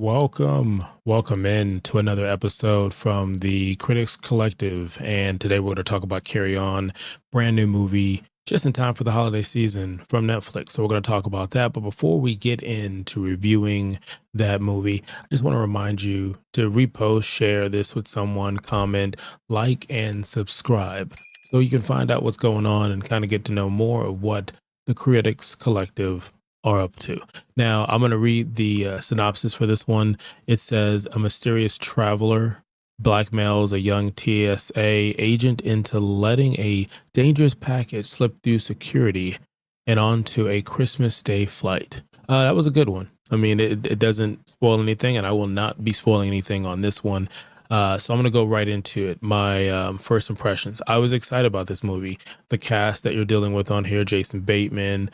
Welcome in to another episode from the Critics Collective. And today we're going to talk about Carry On, brand new movie, just in time for the holiday season from Netflix. So we're going to talk about that. But before we get into reviewing that movie, I just want to remind you to repost, share this with someone, comment, like, and subscribe so you can find out what's going on and kind of get to know more of what the Critics Collective are up to. Now, I'm going to read the synopsis for this one. It says a mysterious traveler blackmails a young TSA agent into letting a dangerous package slip through security and onto a Christmas Day flight. That was a good one. I mean, it doesn't spoil anything, and I will not be spoiling anything on this one. So I'm going to go right into it. My first impressions. I was excited about this movie. The cast that you're dealing with on here, Jason Bateman,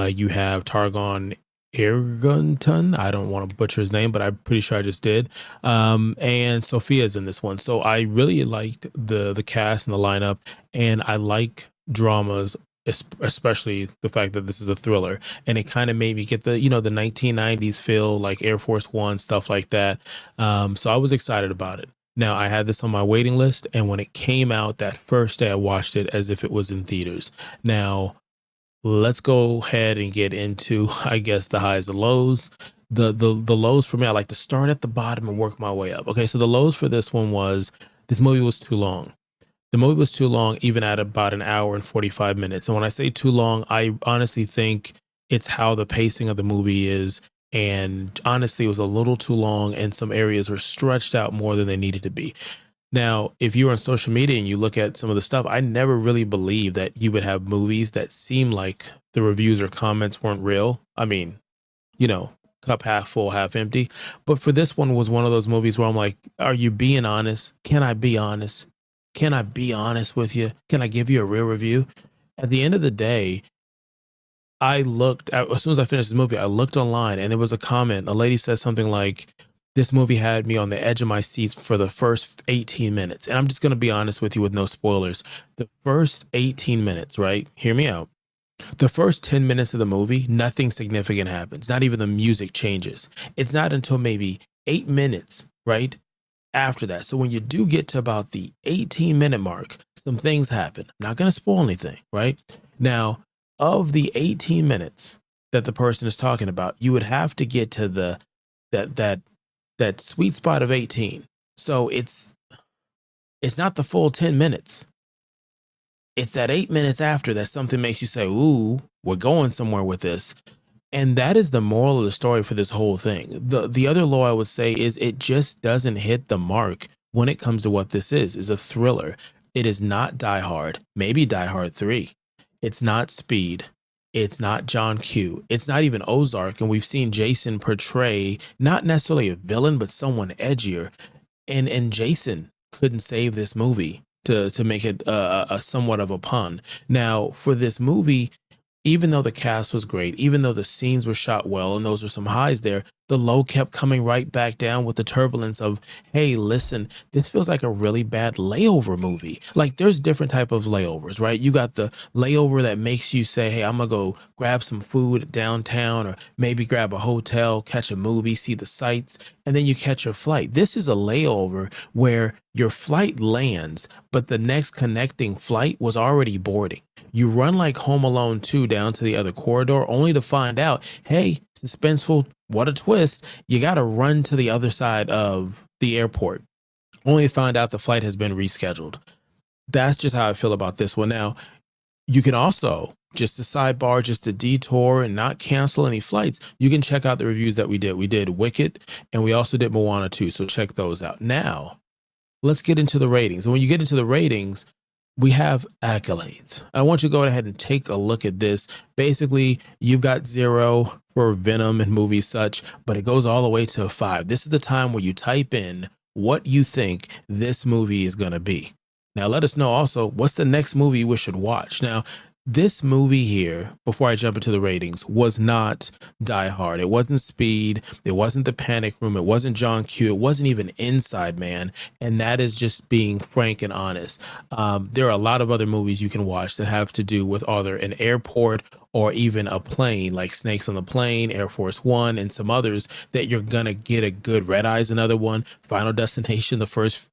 you have Taron Egerton. I don't want to butcher his name, but I'm pretty sure I just did. And Sofia is in this one. So I really liked the cast and the lineup, and I like dramas, especially the fact that this is a thriller, and it kind of made me get the the 1990s feel, like Air Force One, stuff like that. So I was excited about it. Now, I had this on my waiting list, and when it came out that first day, I watched it as if it was in theaters. Now, let's go ahead and get into, I guess, the highs and lows. The lows for me, I like to start at the bottom and work my way up. Okay, so the lows for this one was this movie was too long. The movie was too long, even at about an hour and 45 minutes. And when I say too long, I honestly think it's how the pacing of the movie is. And honestly, it was a little too long, and some areas were stretched out more than they needed to be. Now, if you're on social media and you look at some of the stuff, I never really believed that you would have movies that seem like the reviews or comments weren't real. I mean, you know, cup half full, half empty. But for this one was one of those movies where I'm like, are you being honest? Can I be honest? Can I be honest with you? Can I give you a real review? At the end of the day, as soon as I finished this movie, I looked online and there was a comment. A lady said something like, this movie had me on the edge of my seats for the first 18 minutes. And I'm just going to be honest with you with no spoilers. The first 18 minutes, right? Hear me out. The first 10 minutes of the movie, nothing significant happens. Not even the music changes. It's not until maybe 8 minutes, right, after that. So when you do get to about the 18-minute mark, some things happen. I'm not going to spoil anything, right? Now, of the 18 minutes that the person is talking about, you would have to get to that sweet spot of 18. So it's not the full 10 minutes. It's that 8 minutes after that something makes you say, ooh, we're going somewhere with this. And that is the moral of the story for this whole thing. The other low I would say is it just doesn't hit the mark when it comes to what this is a thriller. It is not Die Hard, maybe Die Hard 3. It's not Speed. It's not John Q. It's not even Ozark. And we've seen Jason portray not necessarily a villain, but someone edgier. And Jason couldn't save this movie to make it a somewhat of a pun. Now, for this movie, even though the cast was great, even though the scenes were shot well, and those were some highs there, the low kept coming right back down with the turbulence of, hey, listen, this feels like a really bad layover movie. Like, there's different type of layovers, right? You got the layover that makes you say, hey, I'm gonna go grab some food downtown, or maybe grab a hotel, catch a movie, see the sights, and then you catch your flight. This is a layover where your flight lands, but the next connecting flight was already boarding. You run like Home Alone 2 down to the other corridor, only to find out, hey, suspenseful, what a twist, you got to run to the other side of the airport, only to find out the flight has been rescheduled. That's just how I feel about this one. Now, you can also, just a sidebar, just a detour and not cancel any flights, you can check out the reviews that we did. We did Wicked, and we also did Moana 2, so check those out. Now, let's get into the ratings. And when you get into the ratings, we have Accolades. I want you to go ahead and take a look at this. Basically, you've got 0 for Venom and movies such, but it goes all the way to a 5. This is the time where you type in what you think this movie is going to be. Now, let us know also, what's the next movie we should watch? Now, this movie here, before I jump into the ratings, was not Die Hard. It wasn't Speed. It wasn't The Panic Room. It wasn't John Q. It wasn't even Inside Man. And that is just being frank and honest. There are a lot of other movies you can watch that have to do with either an airport or even a plane, like Snakes on the Plane, Air Force One, and some others that you're going to get a good Red Eye's another one. Final Destination, the first,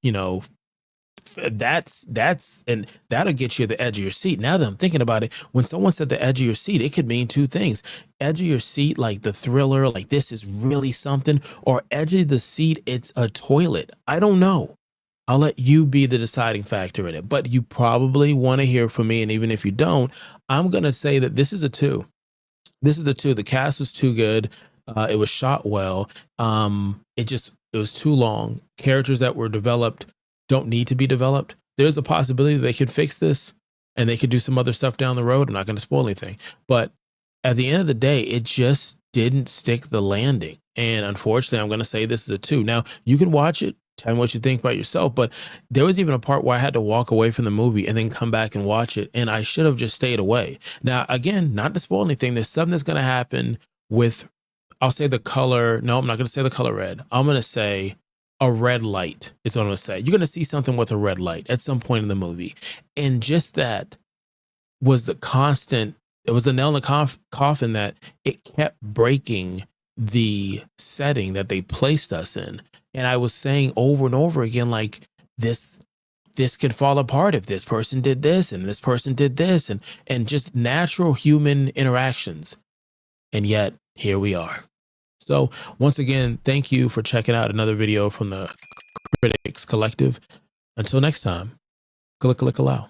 that's and that'll get you at the edge of your seat. Now that I'm thinking about it, when someone said the edge of your seat, it could mean two things: edge of your seat, like the thriller, like this is really something, or edge of the seat, it's a toilet. I don't know. I'll let you be the deciding factor in it, but you probably want to hear from me. And even if you don't, I'm going to say that this is a 2. This is the 2. The cast is too good. It was shot well. It was too long. Characters that were developed don't need to be developed. There's a possibility they could fix this and they could do some other stuff down the road. I'm not going to spoil anything, but at the end of the day, it just didn't stick the landing. And unfortunately, I'm going to say this is a 2. Now you can watch it, tell me what you think about yourself, but there was even a part where I had to walk away from the movie and then come back and watch it. And I should have just stayed away. Now, again, not to spoil anything, there's something that's going to happen with, I'll say the color. No, I'm not going to say the color red. I'm going to say a red light is what I'm going to say. You're going to see something with a red light at some point in the movie. And just that was the constant, it was the nail in the coffin that it kept breaking the setting that they placed us in. And I was saying over and over again, like this could fall apart if this person did this and this person did this, and just natural human interactions. And yet here we are. So once again, thank you for checking out another video from the Critics Collective. Until next time, click allow.